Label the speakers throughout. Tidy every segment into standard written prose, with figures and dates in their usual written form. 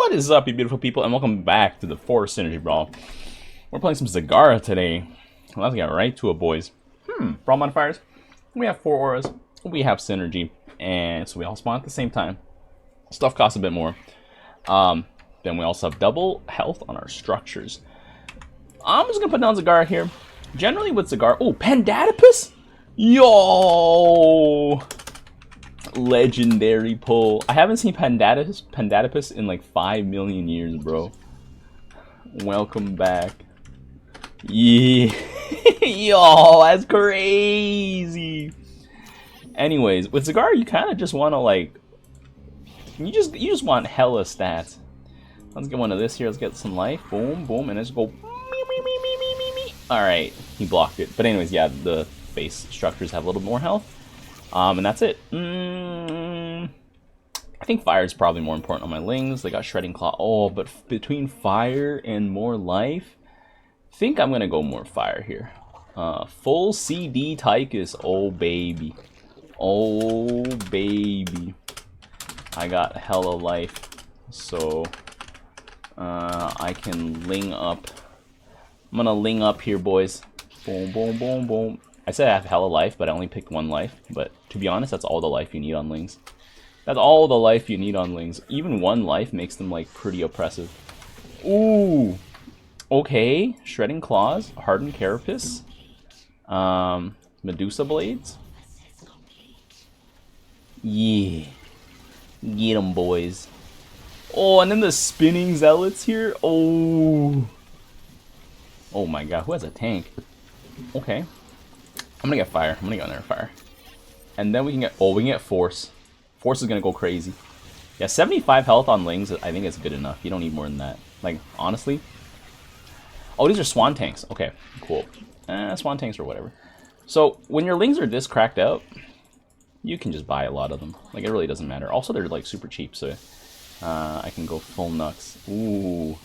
Speaker 1: What is up, you beautiful people, and welcome back to the Force Synergy Brawl. We're playing some Zagara today. Let's get right to it, boys. Brawl modifiers. We have 4 auras. We have synergy, and so we all spawn at the same time. Stuff costs a bit more. Then we also have double health on our structures. I'm just gonna put down Zagara here. Generally with Zagara, oh, Pandatopus? Yo! Legendary pull. I haven't seen Pandatopus in like 5 million years, bro. Welcome back. Yeah. Yo, that's crazy. Anyways, with Zagara, you kind of just want to like, you just want hella stats. Let's get one of this here. Let's get some life. Boom, boom, and let's go. All right, he blocked it. But anyways, yeah, the base structures have a little more health. And that's it. I think fire is probably more important on my lings. They got shredding claw. Oh, but between fire and more life, I think I'm gonna go more fire here. Full CD Tychus. Oh baby, oh baby. I got hella life, so I can ling up. I'm gonna ling up here, boys. Boom, boom, boom, boom. I said I have hella life, but I only picked 1 life. But to be honest, that's all the life you need on lings. That's all the life you need on lings. Even 1 life makes them like pretty oppressive. Ooh. Okay. Shredding claws, hardened carapace, Medusa blades. Yeah. Get them, boys. Oh, and then the spinning zealots here. Oh. Oh my god, who has a tank? Okay. I'm gonna get fire. I'm gonna go in there fire. And then we can get, oh, we can get force. Force is gonna go crazy. Yeah, 75 health on lings, I think is good enough. You don't need more than that. Like, honestly. Oh, these are swan tanks. Okay, cool. Swan tanks or whatever. So, when your lings are this cracked out, you can just buy a lot of them. Like, it really doesn't matter. Also, they're like super cheap, so I can go full nux. Ooh.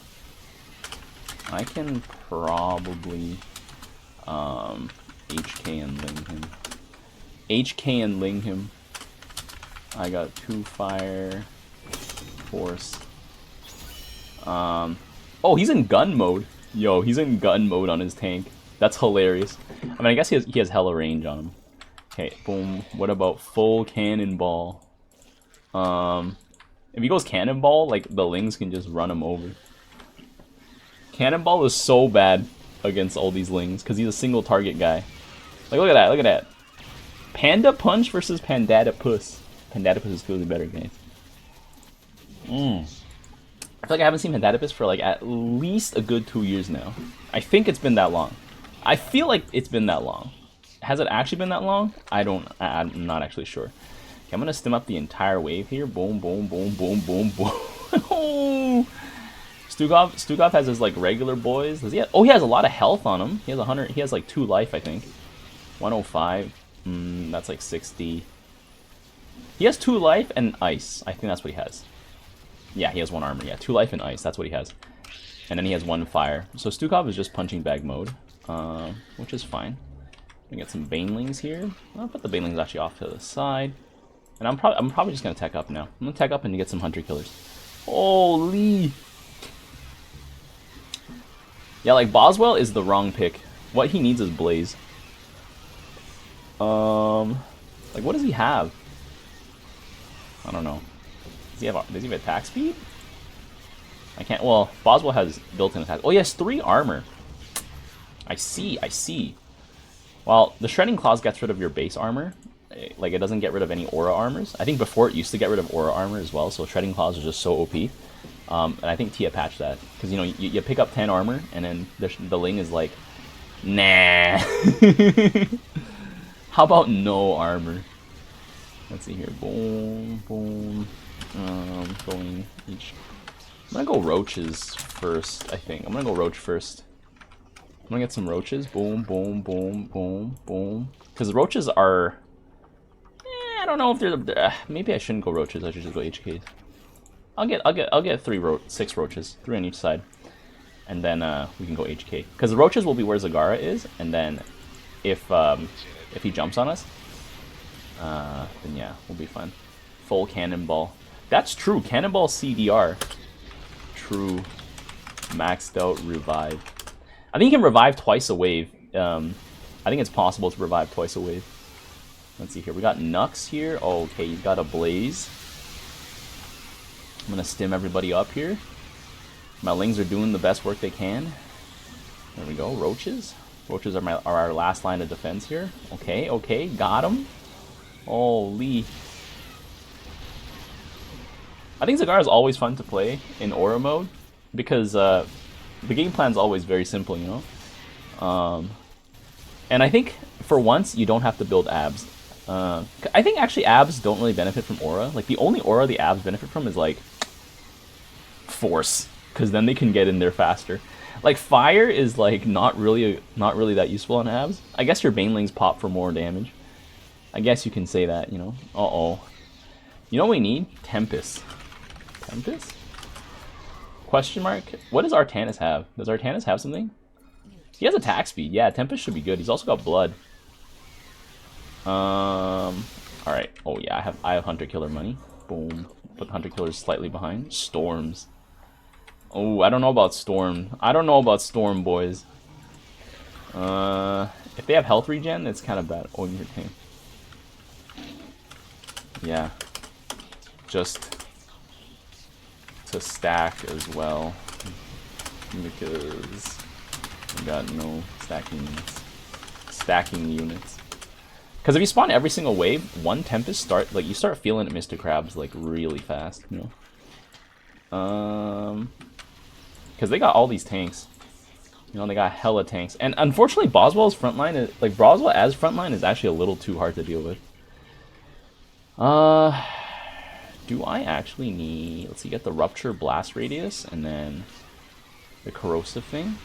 Speaker 1: I can probably HK and ling him. HK and ling him. I got 2 fire, force. Oh, he's in gun mode. Yo, he's in gun mode on his tank. That's hilarious. I mean, I guess he has hella range on him. Okay, boom. What about full cannonball? If he goes cannonball, like the lings can just run him over. Cannonball is so bad against all these lings because he's a single target guy. Like, look at that, look at that. Panda Punch versus Pandatopus. Pandatopus is clearly better, guys. I feel like I haven't seen Pandatopus for like at least a good 2 years now. I think it's been that long. I feel like it's been that long. Has it actually been that long? I'm not actually sure. Okay, I'm gonna stim up the entire wave here. Boom, boom, boom, boom, boom, boom. Oh! Stukov has his like regular boys. Does he have, oh, he has a lot of health on him. He has 100. He has like 2 life, I think. 105. That's like 60. He has 2 life and ice. I think that's what he has. Yeah, he has 1 armor. Yeah, 2 life and ice. That's what he has. And then he has 1 fire. So Stukov is just punching bag mode, which is fine. We get some banelings here. I'll put the banelings actually off to the side. And I'm probably just gonna tech up now. I'm gonna tech up and get some hunter killers. Holy. Yeah, like, Boswell is the wrong pick. What he needs is Blaze. Like, what does he have? I don't know. Does he have attack speed? I can't, well, Boswell has built-in attack. Oh, he has 3 armor. I see, I see. Well, the Shredding Claws gets rid of your base armor. Like, it doesn't get rid of any aura armors. I think before it used to get rid of aura armor as well, so Shredding Claws is just so OP. And I think Tia patched that. Because, you know, you pick up 10 armor, and then the ling is like, nah. How about no armor? Let's see here. Boom, boom. Going each. I'm gonna go roaches first, I think. I'm gonna go roach first. I'm gonna get some roaches. Boom, boom, boom, boom, boom. Because roaches are... I don't know if they're... maybe I shouldn't go roaches. I should just go HK. I'll get 6 roaches, 3 on each side, and then we can go HK. Because the roaches will be where Zagara is, and then if he jumps on us, then yeah, we'll be fine. Full cannonball. That's true. Cannonball CDR. true maxed out revive. I think you can revive twice a wave. I think it's possible to revive twice a wave. Let's see here. We got Nux here. Oh, okay, he's got a Blaze. I'm gonna stim everybody up here. My Lings are doing the best work they can. There we go. Roaches. Roaches are our last line of defense here. Okay, okay, got him. Holy. I think Zagara is always fun to play in Aura mode because the game plan's always very simple, you know. And I think for once you don't have to build abs. I think actually abs don't really benefit from Aura. Like the only Aura the abs benefit from is like Force, because then they can get in there faster. Like fire is like not really that useful on abs. I guess your banelings pop for more damage. I guess you can say that, you know. Uh-oh. You know what we need? Tempest. Tempest? Question mark? What does Artanis have? Does Artanis have something? He has attack speed. Yeah, Tempest should be good. He's also got blood. Alright. Oh yeah, I have Hunter Killer money. Boom. Put Hunter Killers slightly behind. Storms. Oh, I don't know about Storm. I don't know about Storm, boys. If they have health regen, it's kind of bad. Oh, your team. Yeah. Just to stack as well. Because we got no stacking units. Stacking units. Because if you spawn every single wave, one Tempest you start feeling it, Mr. Krabs, like really fast, you know? Because they got all these tanks. You know, they got hella tanks. And unfortunately, Boswell's frontline is like Boswell as frontline is actually a little too hard to deal with. Do I actually need, let's see, get the Rupture Blast Radius and then the Corrosive thing.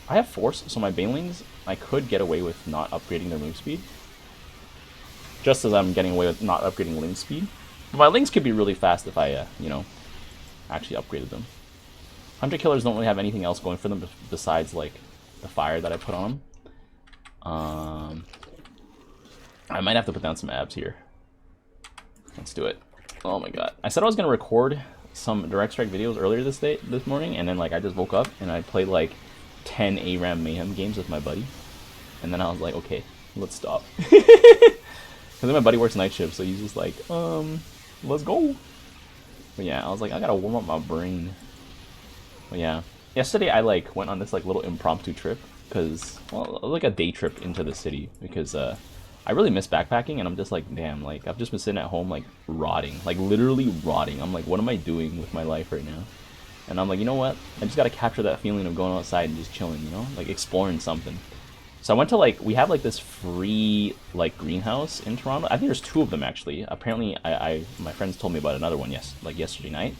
Speaker 1: I have Force, so my Banelings, I could get away with not upgrading their move speed. Just as I'm getting away with not upgrading Ling speed. But my Lings could be really fast if I, you know, actually upgraded them. Hunter Killers don't really have anything else going for them besides, like, the fire that I put on them. I might have to put down some abs here. Let's do it. Oh my god. I said I was going to record some Direct Strike videos earlier this morning, and then, like, I just woke up and I played, like, 10 ARAM Mayhem games with my buddy. And then I was like, okay, let's stop. Because then my buddy works night shift, so he's just like, let's go. But yeah, I was like, I gotta warm up my brain. But yeah, yesterday I like went on this like little impromptu trip because, well, like a day trip into the city because I really miss backpacking, and I'm just like, damn, like I've just been sitting at home like rotting, like literally rotting. I'm like, what am I doing with my life right now? And I'm like, you know what? I just gotta capture that feeling of going outside and just chilling, you know, like exploring something. So I went to like, we have like this free like greenhouse in Toronto. I think there's 2 of them actually. Apparently my friends told me about another one yesterday night.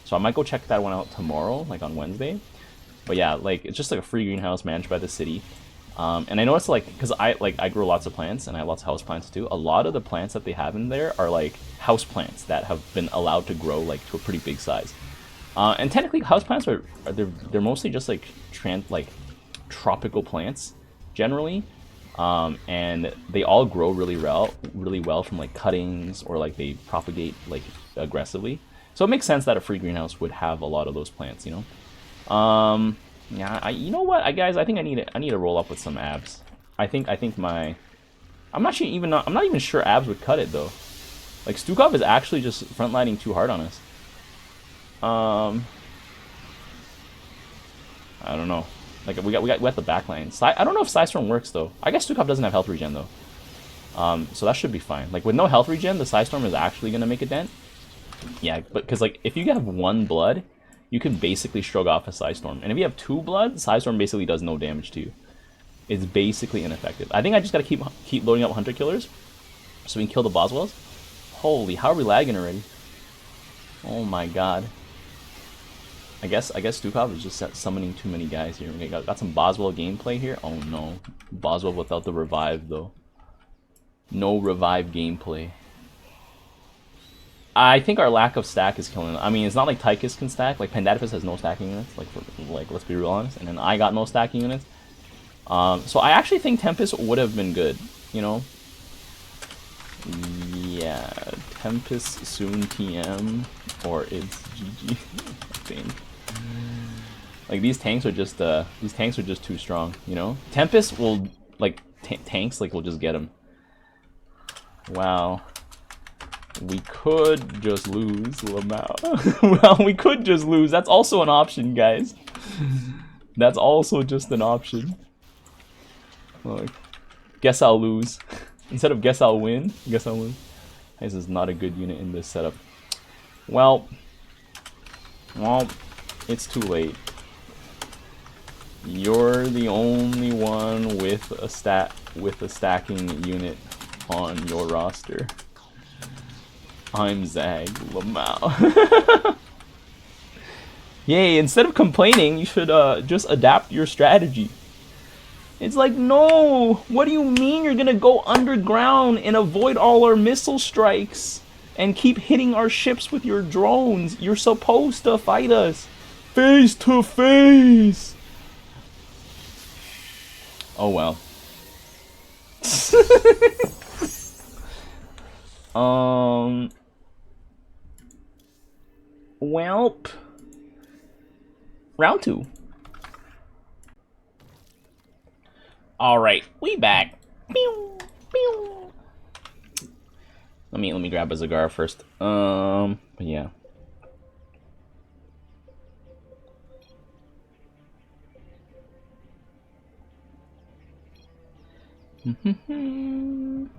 Speaker 1: So I might go check that one out tomorrow, like on Wednesday. But yeah, like it's just like a free greenhouse managed by the city. And I noticed like, because I grow lots of plants and I have lots of house plants too. A lot of the plants that they have in there are like house plants that have been allowed to grow like to a pretty big size. And technically house plants they're mostly just like tropical plants generally. And they all grow really well from like cuttings, or like they propagate like aggressively. So it makes sense that a free greenhouse would have a lot of those plants, you know. Yeah, you know what, guys, I think I need to roll up with some abs. I think I'm not even sure abs would cut it though. Like Stukov is actually just frontlining too hard on us. I don't know. Like we got the backline. I don't know if Psystorm works though. I guess Stukov doesn't have health regen though. So that should be fine. Like with no health regen, the Psystorm is actually gonna make a dent. Yeah, but because like if you have 1 blood, you can basically shrug off a Psystorm. And if you have 2 blood, Psystorm basically does no damage to you. It's basically ineffective. I think I just gotta keep loading up Hunter Killers so we can kill the Boswells. Holy, how are we lagging already? Oh my god. I guess Stukov is just summoning too many guys here. We got some Boswell gameplay here. Oh no. Boswell without the revive though. No revive gameplay. I think our lack of stack is killing it. I mean, it's not like Tychus can stack. Like Pandadipus has no stacking units. Like let's be real honest. And then I got no stacking units. So I actually think Tempest would have been good. You know. Yeah, Tempest soon TM or it's GG. I think. Like these tanks are just too strong, you know? Tempest will like tanks like will just get him. Wow. We could just lose, Lamau. Well, we could just lose. That's also an option, guys. That's also just an option. Like, guess I'll lose. Instead of guess I'll win, guess I'll lose. This is not a good unit in this setup. Well, it's too late. You're the only one with a stacking unit on your roster. I'm Zag Lamau. Yay, instead of complaining, you should just adapt your strategy. It's like, no! What do you mean you're gonna go underground and avoid all our missile strikes and keep hitting our ships with your drones? You're supposed to fight us face to face! Oh well. Welp. Round 2. Alright, we back. Pew, pew. Let me grab a Zagara first. But yeah.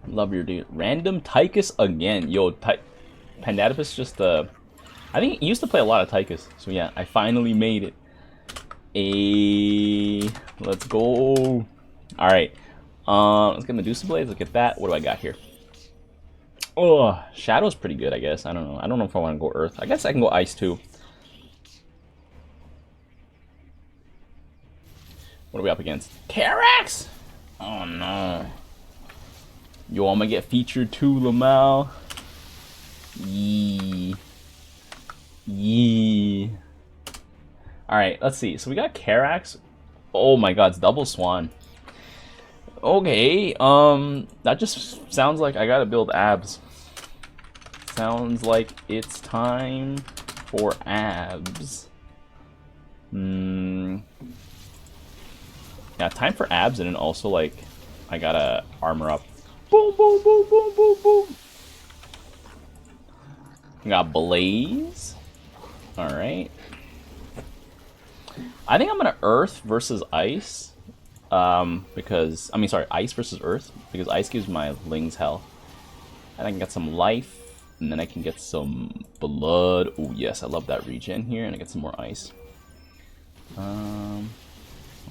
Speaker 1: Love your dude. Random Tychus again. Yo, Pandatipus just I think he used to play a lot of Tychus. So yeah, I finally made it. Let's go. Alright. Let's get Medusa Blades. Look at that. What do I got here? Oh, Shadow's pretty good, I guess. I don't know. I don't know if I want to go Earth. I guess I can go Ice too. What are we up against? Carax! Oh no. Yo, I'm gonna get featured too, Lamau. Yee. Yee. Alright, let's see. So we got Carax. Oh my god, it's double Swan. Okay, that just sounds like I gotta build abs. Sounds like it's time for abs. Yeah, time for abs, and then also like I gotta armor up. Boom, boom, boom, boom, boom, boom. We got Blaze. Alright. I think I'm gonna Earth versus Ice. Because, I mean, sorry, Ice versus Earth. Because Ice gives my Lings health. And I can get some life. And then I can get some blood. Oh, yes, I love that regen here. And I get some more Ice.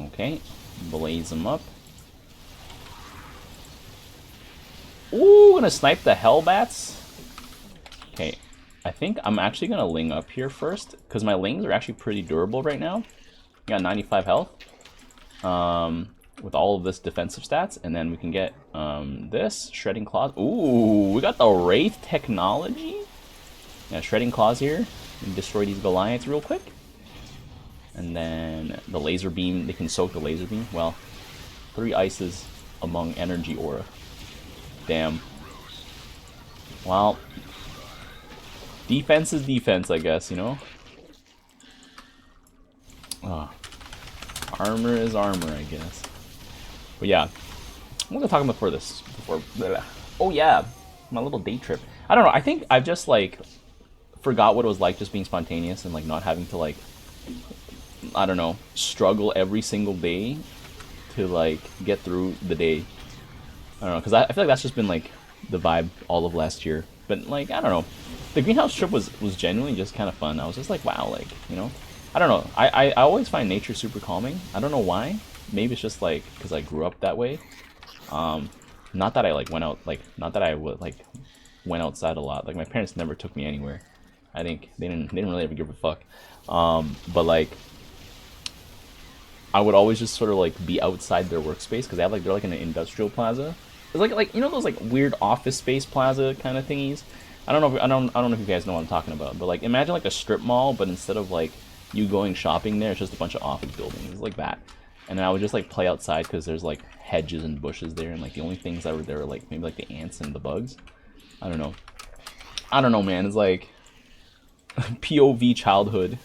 Speaker 1: Okay. Blaze them up. Ooh, gonna snipe the Hellbats. Okay. I think I'm actually gonna Ling up here first. Because my Lings are actually pretty durable right now. I got 95 health. With all of this defensive stats, and then we can get this Shredding Claws. Ooh, we got the Wraith technology. Yeah, Shredding Claws here and destroy these Goliaths real quick. And then the laser beam, they can soak the laser beam. Well, 3 ices among energy aura. Damn. Well, defense is defense, I guess, you know. Armor is armor, I guess. But yeah, what was I talking about before this? Oh yeah, my little day trip. I don't know, I think I've just like forgot what it was like just being spontaneous and like not having to like, I don't know, struggle every single day to like get through the day. I don't know, because I feel like that's just been like the vibe all of last year. But like, I don't know, the greenhouse trip was genuinely just kind of fun. I was just like, wow, like, you know, I don't know, I always find nature super calming. I don't know why. Maybe it's just like because I grew up that way. Not that I like went out, like not that I would like went outside a lot. Like my parents never took me anywhere. I think they didn't really ever give a fuck. But like I would always just sort of like be outside their workspace because they're like in an industrial plaza. It's like you know those like weird office space plaza kind of thingies. I don't know if you guys know what I'm talking about. But like imagine like a strip mall, but instead of like you going shopping there, it's just a bunch of office buildings. It's like that. And then I would just like play outside because there's like hedges and bushes there, and like the only things that were there were like maybe like the ants and the bugs. I don't know, man. It's like POV childhood.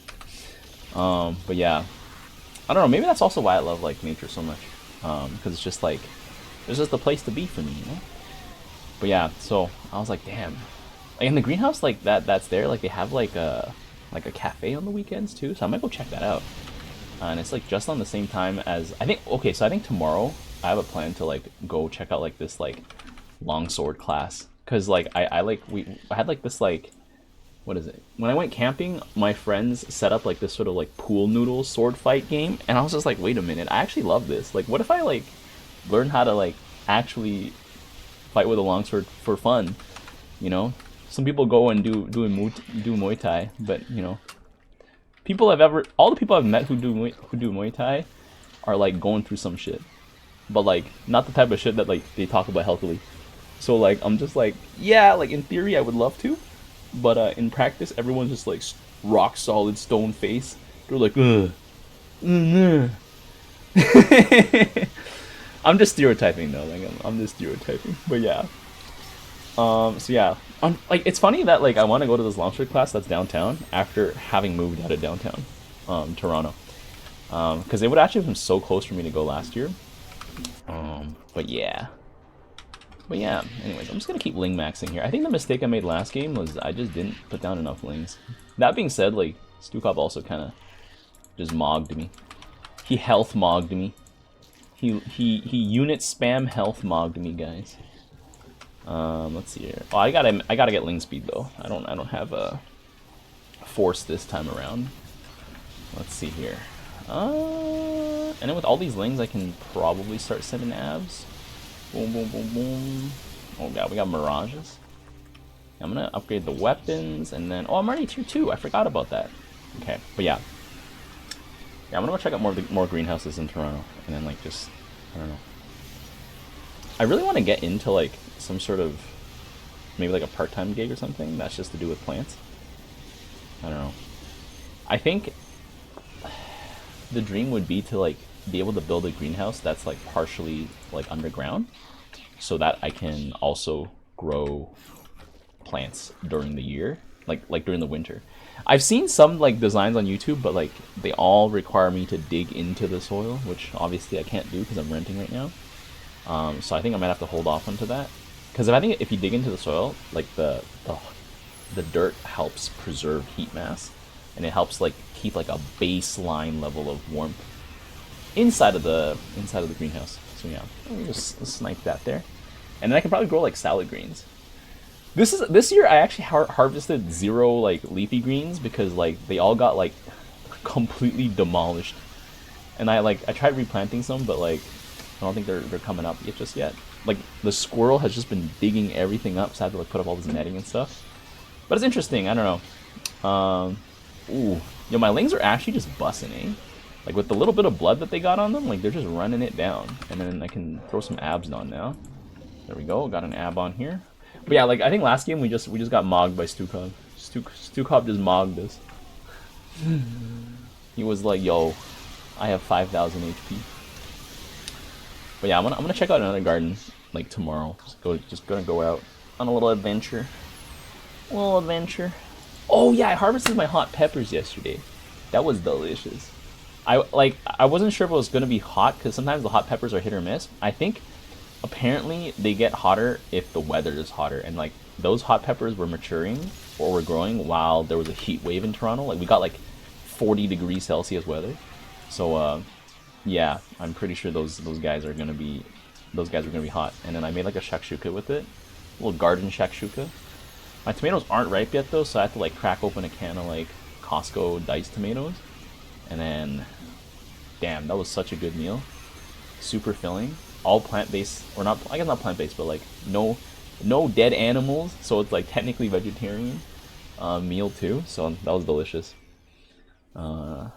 Speaker 1: But yeah, I don't know, maybe that's also why I love like nature so much, because it's just like it's just the place to be for me, you know. But yeah, so I was like, damn, like in the greenhouse like that's there, like they have like a cafe on the weekends too, so I might go check that out. And it's like just on the same time as I think. Okay, so I think tomorrow I have a plan to like go check out like this like longsword class, because like I had like this like, what is it? When I went camping, my friends set up like this sort of like pool noodle sword fight game, and I was just like, wait a minute, I actually love this. Like, what if I like learn how to like actually fight with a longsword for fun? You know, some people go and do Muay Thai, but you know, all the people I've met who do Muay Thai are like going through some shit, but like not the type of shit that like they talk about healthily. So like I'm just like, yeah, like in theory I would love to, but in practice everyone's just like rock solid stone face. They're like, ugh. I'm just stereotyping though. Like I'm just stereotyping, but yeah. So yeah, like it's funny that like I want to go to this longsword class that's downtown after having moved out of downtown, Toronto, because it would actually have been so close for me to go last year. But yeah. Anyways, I'm just gonna keep ling maxing here. I think the mistake I made last game was I just didn't put down enough lings. That being said, like Stukov also kind of just mogged me. He health mogged me. He unit spam health mogged me, guys. Let's see here. Oh, I gotta get ling speed though. I don't have a force this time around. Let's see here. And then with all these lings, I can probably start sending abs. Boom, boom, boom, boom. Oh god, we got mirages. I'm gonna upgrade the weapons, and then I'm already tier 2. I forgot about that. Okay, but yeah, I'm gonna go check out more greenhouses in Toronto, and then like just I don't know. I really want to get into like some sort of maybe like a part-time gig or something that's just to do with plants. I don't know. I think the dream would be to like be able to build a greenhouse that's like partially like underground, so that I can also grow plants during the year, like during the winter. I've seen some like designs on YouTube, but like they all require me to dig into the soil, which obviously I can't do because I'm renting right now. So I think I might have to hold off onto that, because I think if you dig into the soil, like the dirt helps preserve heat mass, and it helps like keep like a baseline level of warmth inside of the greenhouse. So yeah, let me just snipe that there, and then I can probably grow like salad greens. This year I actually harvested 0 like leafy greens because like they all got like completely demolished, and I tried replanting some, but like I don't think they're coming up just yet. Like the squirrel has just been digging everything up, so I had to like put up all this netting and stuff. But it's interesting. I don't know. Ooh, yo, my lings are actually just bussing, eh? Like with the little bit of blood that they got on them, like they're just running it down. And then I can throw some abs on now. There we go. Got an ab on here. But yeah, like I think last game we just got mogged by Stukov. Stukov just mogged us. He was like, "Yo, I have 5,000 HP." But yeah, I'm gonna check out another garden like tomorrow. Just gonna go out on a little adventure. Oh yeah, I harvested my hot peppers yesterday. That was delicious. I wasn't sure if it was gonna be hot because sometimes the hot peppers are hit or miss. I think apparently they get hotter if the weather is hotter, and like those hot peppers were maturing or were growing while there was a heat wave in Toronto. Like we got like 40 degrees Celsius weather. So yeah, I'm pretty sure those guys are gonna be hot. And then I made like a shakshuka with it, a little garden shakshuka. My tomatoes aren't ripe yet though, so I have to like crack open a can of like Costco diced tomatoes. And then, damn, that was such a good meal. Super filling. All plant-based, or not, I guess not plant-based, but like no dead animals, so it's like technically vegetarian meal too. So that was delicious. But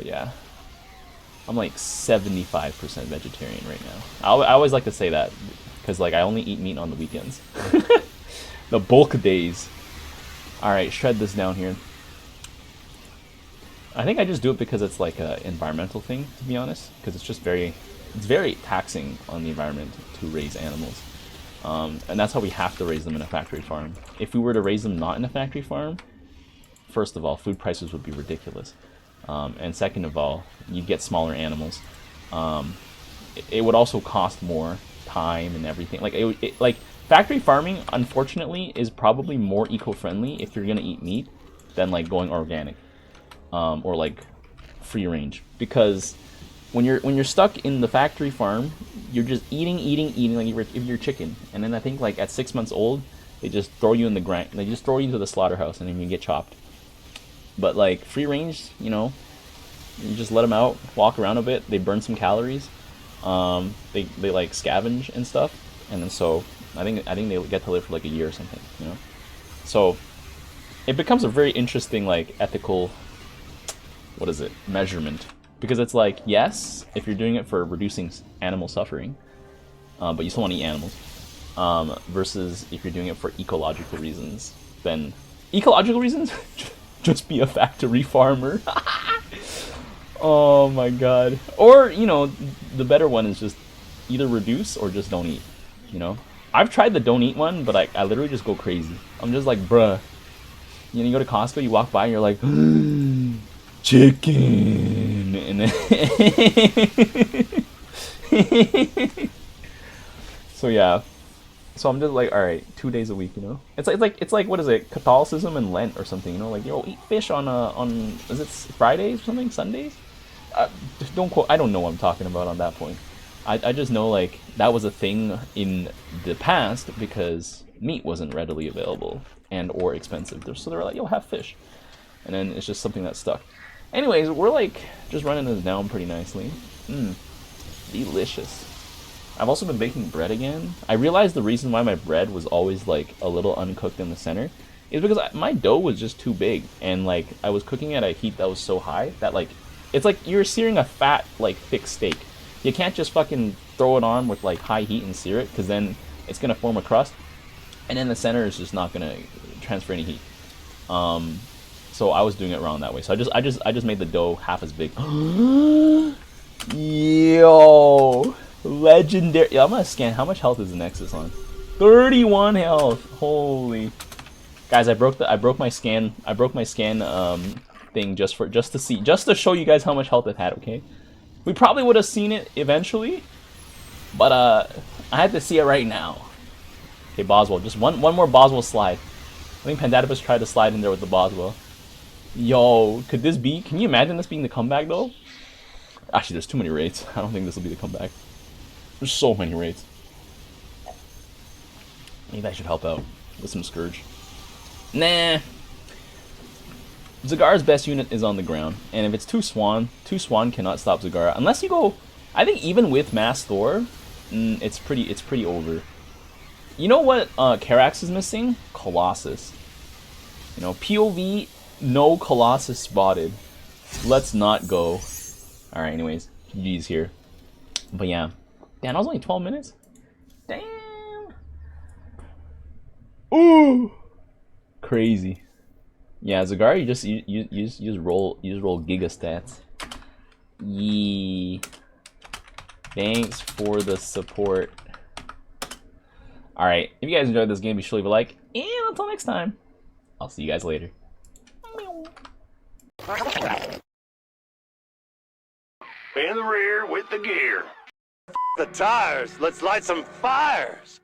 Speaker 1: yeah, I'm like 75% vegetarian right now. I always like to say that because like I only eat meat on the weekends. The bulk days. All right, shred this down here. I think I just do it because it's like an environmental thing, to be honest, because it's very taxing on the environment to raise animals. And that's how we have to raise them in a factory farm. If we were to raise them not in a factory farm, first of all, food prices would be ridiculous. And second of all, you get smaller animals. It would also cost more time and everything. Like like factory farming, unfortunately, is probably more eco-friendly if you're gonna eat meat than like going organic, or like free range. Because when you're stuck in the factory farm, you're just eating like if you're chicken. And then I think like at 6 months old, they just throw you in the grind. They just throw you into the slaughterhouse, and then you get chopped. But like free range, you know, you just let them out, walk around a bit. They burn some calories. They like scavenge and stuff, and then so I think they get to live for like a year or something, you know. So it becomes a very interesting like ethical, what is it, measurement, because it's like, yes, if you're doing it for reducing animal suffering, but you still want to eat animals, versus if you're doing it for ecological reasons, then ecological reasons. Just be a factory farmer. Oh my god. Or, you know, the better one is just either reduce or just don't eat, you know? I've tried the don't eat one, but I literally just go crazy. I'm just like, bruh. You know, you go to Costco, you walk by, and you're like, chicken. And then so yeah. So I'm just like, all right, 2 days a week, you know. It's like what is it, Catholicism and Lent or something, you know? Like, yo, eat fish on is it Fridays or something, Sundays? Don't quote. I don't know what I'm talking about on that point. I just know like that was a thing in the past because meat wasn't readily available and or expensive. So they were like, yo, have fish, and then it's just something that stuck. Anyways, we're like just running this down pretty nicely. Delicious. I've also been baking bread again. I realized the reason why my bread was always like a little uncooked in the center is because my dough was just too big, and like I was cooking at a heat that was so high that like it's like you're searing a fat like thick steak. You can't just fucking throw it on with like high heat and sear it, because then it's gonna form a crust, and then the center is just not gonna transfer any heat. So I was doing it wrong that way. So I just made the dough half as big. Yo. Legendary. Yeah, I'm gonna scan. How much health is the Nexus on? 31 health. Holy. Guys, I broke my scan thing just to show you guys how much health it had, okay? We probably would have seen it eventually, but I had to see it right now. Okay, Boswell. Just one more Boswell slide. I think Pandatopus tried to slide in there with the Boswell. Yo, could this be? Can you imagine this being the comeback though? Actually, there's too many raids. I don't think this will be the comeback. There's so many raids. Maybe I should help out with some Scourge. Nah. Zagara's best unit is on the ground, and if it's two Swan cannot stop Zagara unless you go. I think even with Mass Thor, it's pretty over. You know what Karax is missing? Colossus. You know, POV, no Colossus spotted. Let's not go. Alright, anyways, GG's here. But yeah. Damn, that was only 12 minutes? Damn. Ooh. Crazy. Yeah, Zagara, you just roll Giga stats. Yee. Thanks for the support. Alright, if you guys enjoyed this game, be sure to leave a like. And until next time, I'll see you guys later.
Speaker 2: In the rear with the gear. The tires. Let's light some fires.